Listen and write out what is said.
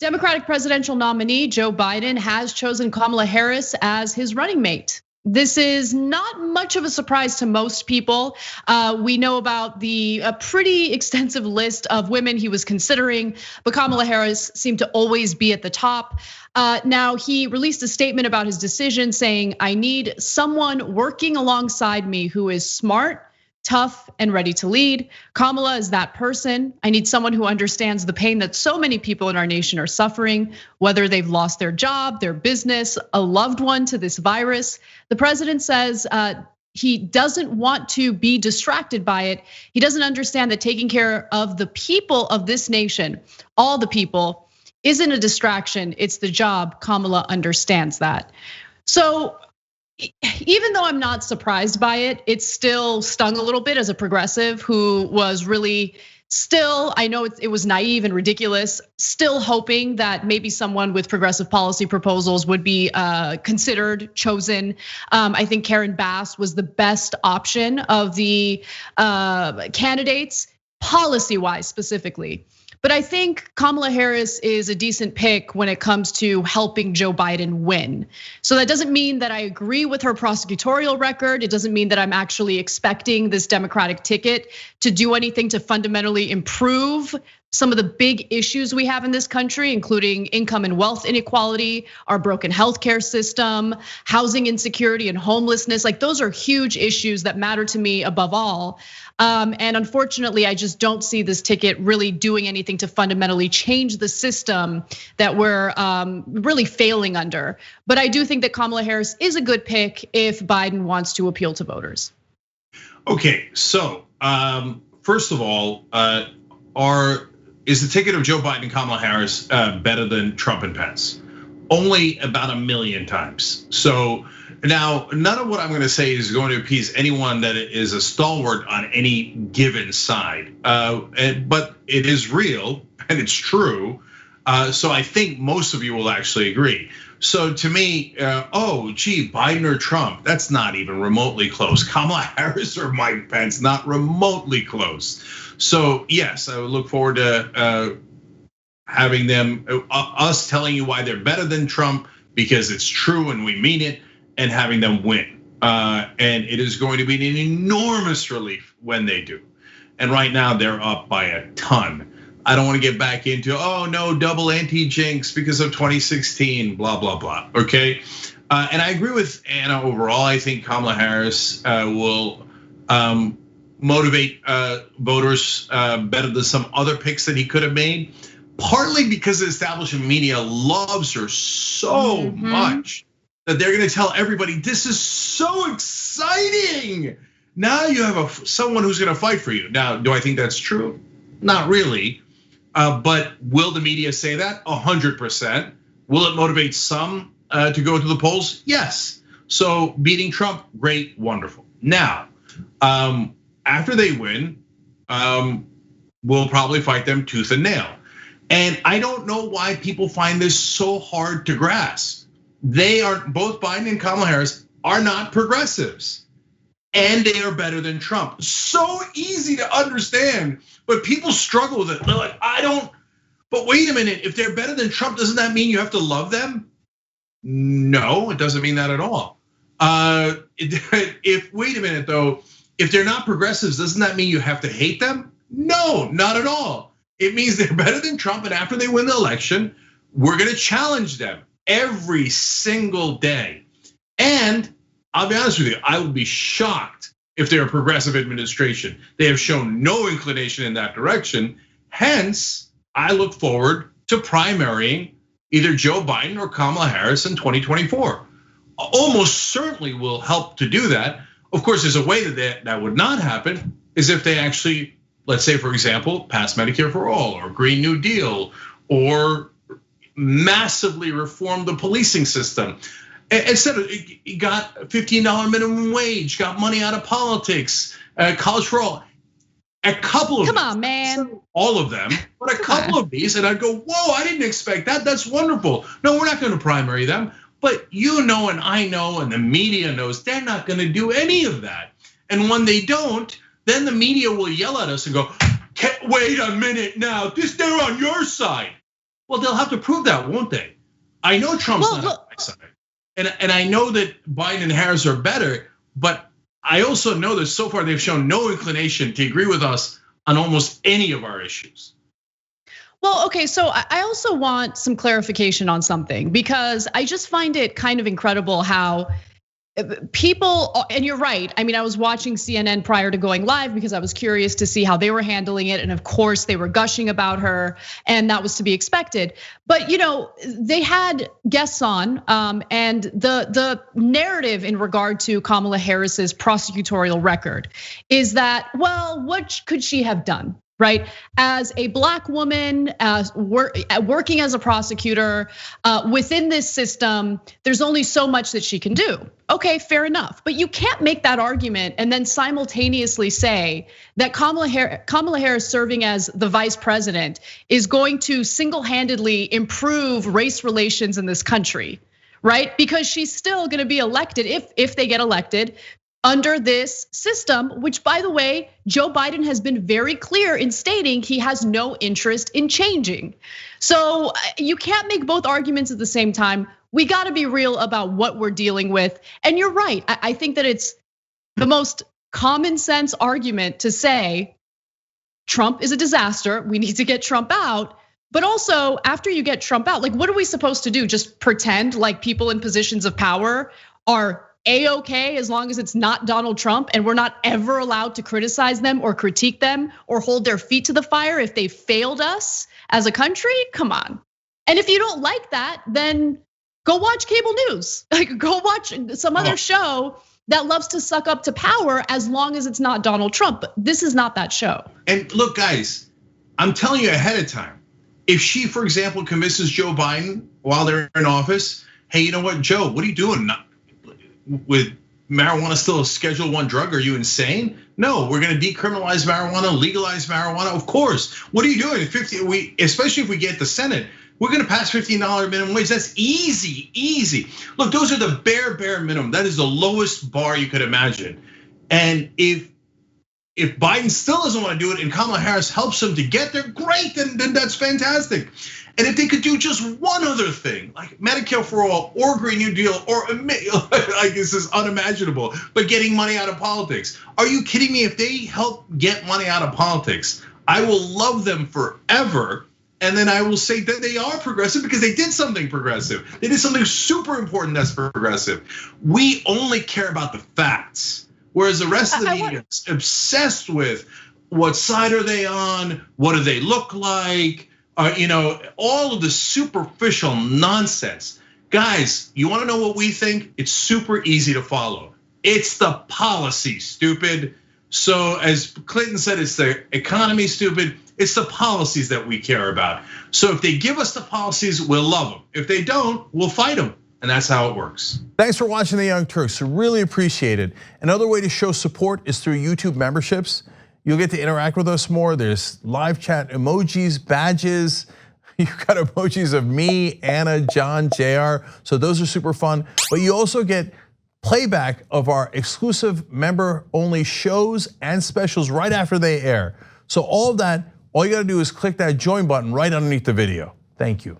Democratic presidential nominee Joe Biden has chosen Kamala Harris as his running mate. This is not much of a surprise to most people. We know about the pretty extensive list of women he was considering, but Kamala Harris seemed to always be at the top. Now he released a statement about his decision saying, "I need someone working alongside me who is smart, tough, and ready to lead. Kamala is that person. I need someone who understands the pain that so many people in our nation are suffering, whether they've lost their job, their business, a loved one to this virus." The president says he doesn't want to be distracted by it. He doesn't understand that taking care of the people of this nation, all the people, isn't a distraction, it's the job. Kamala understands that. So even though I'm not surprised by it, it still stung a little bit as a progressive who was really still, I know it was naive and ridiculous, still hoping that maybe someone with progressive policy proposals would be considered, chosen. I think Karen Bass was the best option of the candidates, policy-wise specifically. But I think Kamala Harris is a decent pick when it comes to helping Joe Biden win. So that doesn't mean that I agree with her prosecutorial record. It doesn't mean that I'm actually expecting this Democratic ticket to do anything to fundamentally improve some of the big issues we have in this country, including income and wealth inequality, our broken healthcare system, housing insecurity and homelessness. Like those are huge issues that matter to me above all. And unfortunately, I just don't see this ticket really doing anything to fundamentally change the system that we're really failing under. But I do think that Kamala Harris is a good pick if Biden wants to appeal to voters. Okay, so first of all, is the ticket of Joe Biden and Kamala Harris better than Trump and Pence? Only about 1 million times. So now, none of what I'm going to say is going to appease anyone that is a stalwart on any given side, but it is real and it's true. So I think most of you will actually agree. So to me, oh gee, Biden or Trump, that's not even remotely close. Kamala Harris or Mike Pence, not remotely close. So yes, I would look forward to having them, us telling you why they're better than Trump because it's true and we mean it, and having them win. And it is going to be an enormous relief when they do. And right now they're up by a ton. I don't want to get back into, oh no, double anti-jinx because of 2016, blah, blah, blah, okay? And I agree with Anna overall. I think Kamala Harris will motivate voters better than some other picks that he could have made. Partly because the establishment media loves her so much that they're gonna tell everybody, this is so exciting. Now you have someone who's gonna fight for you. Now, do I think that's true? Not really, but will the media say that? 100%. Will it motivate some to go to the polls? Yes. So beating Trump, great, wonderful. Now, after they win, we'll probably fight them tooth and nail. And I don't know why people find this so hard to grasp. They are, both Biden and Kamala Harris are not progressives. And they are better than Trump. So easy to understand, but people struggle with it. They're like, I don't, but wait a minute, if they're better than Trump, doesn't that mean you have to love them? No, it doesn't mean that at all. Wait a minute though, if they're not progressives, doesn't that mean you have to hate them? No, not at all. It means they're better than Trump, and after they win the election, we're gonna challenge them every single day. And I'll be honest with you, I would be shocked if they're a progressive administration. They have shown no inclination in that direction. Hence, I look forward to primarying either Joe Biden or Kamala Harris in 2024. Almost certainly will help to do that. Of course, there's a way that would not happen, is if they actually, let's say, for example, pass Medicare for all or Green New Deal or massively reform the policing system. Instead of, it got $15 minimum wage, got money out of politics, college for all. A couple of Come on, man. All of them, but a couple of these, and I'd go, whoa, I didn't expect that. That's wonderful. No, we're not going to primary them. But you know, and I know, and the media knows, they're not going to do any of that. And when they don't, then the media will yell at us and go, wait a minute now, they're on your side. Well, they'll have to prove that, won't they? I know Trump's not on my side. And I know that Biden and Harris are better, but I also know that so far they've shown no inclination to agree with us on almost any of our issues. Well, okay, so I also want some clarification on something, because I just find it kind of incredible how people, and you're right. I mean, I was watching CNN prior to going live because I was curious to see how they were handling it. And of course, they were gushing about her, and that was to be expected. But they had guests on, and the narrative in regard to Kamala Harris's prosecutorial record is that, well, what could she have done? Right, as a Black woman, working as a prosecutor within this system, there's only so much that she can do. Okay, fair enough, but you can't make that argument and then simultaneously say that Kamala Harris serving as the vice president is going to single-handedly improve race relations in this country, right? Because she's still going to be elected if they get elected under this system, which, by the way, Joe Biden has been very clear in stating he has no interest in changing. So you can't make both arguments at the same time. We got to be real about what we're dealing with. And you're right. I think that it's the most common sense argument to say Trump is a disaster. We need to get Trump out. But also, after you get Trump out, like, what are we supposed to do? Just pretend like people in positions of power are A-okay as long as it's not Donald Trump, and we're not ever allowed to criticize them or critique them or hold their feet to the fire if they failed us as a country? Come on. And if you don't like that, then go watch cable news. Like, go watch some other show that loves to suck up to power as long as it's not Donald Trump. But this is not that show. And look, guys, I'm telling you ahead of time, if she, for example, convinces Joe Biden while they're in office, hey, you know what, Joe, what are you doing with marijuana still a Schedule I drug? Are you insane? No, we're going to decriminalize marijuana, legalize marijuana. Of course. What are you doing? Especially if we get the Senate, we're going to pass $15 minimum wage. That's easy. Look, those are the bare minimum. That is the lowest bar you could imagine. And if Biden still doesn't want to do it and Kamala Harris helps him to get there, great, then that's fantastic. And if they could do just one other thing, like Medicare for all or Green New Deal, or like, this is unimaginable, but getting money out of politics. Are you kidding me? If they help get money out of politics, I will love them forever. And then I will say that they are progressive because they did something progressive. They did something super important that's progressive. We only care about the facts, whereas the rest of the media is obsessed with what side are they on, what do they look like, all of the superficial nonsense. Guys, you wanna know what we think? It's super easy to follow. It's the policy, stupid. So as Clinton said, it's the economy, stupid. It's the policies that we care about. So if they give us the policies, we'll love them. If they don't, we'll fight them. And that's how it works. Thanks for watching The Young Turks, really appreciate it. Another way to show support is through YouTube memberships. You'll get to interact with us more. There's live chat emojis, badges. You've got emojis of me, Anna, John, JR. So those are super fun. But you also get playback of our exclusive member-only shows and specials right after they air. So all of that, all you gotta do is click that join button right underneath the video. Thank you.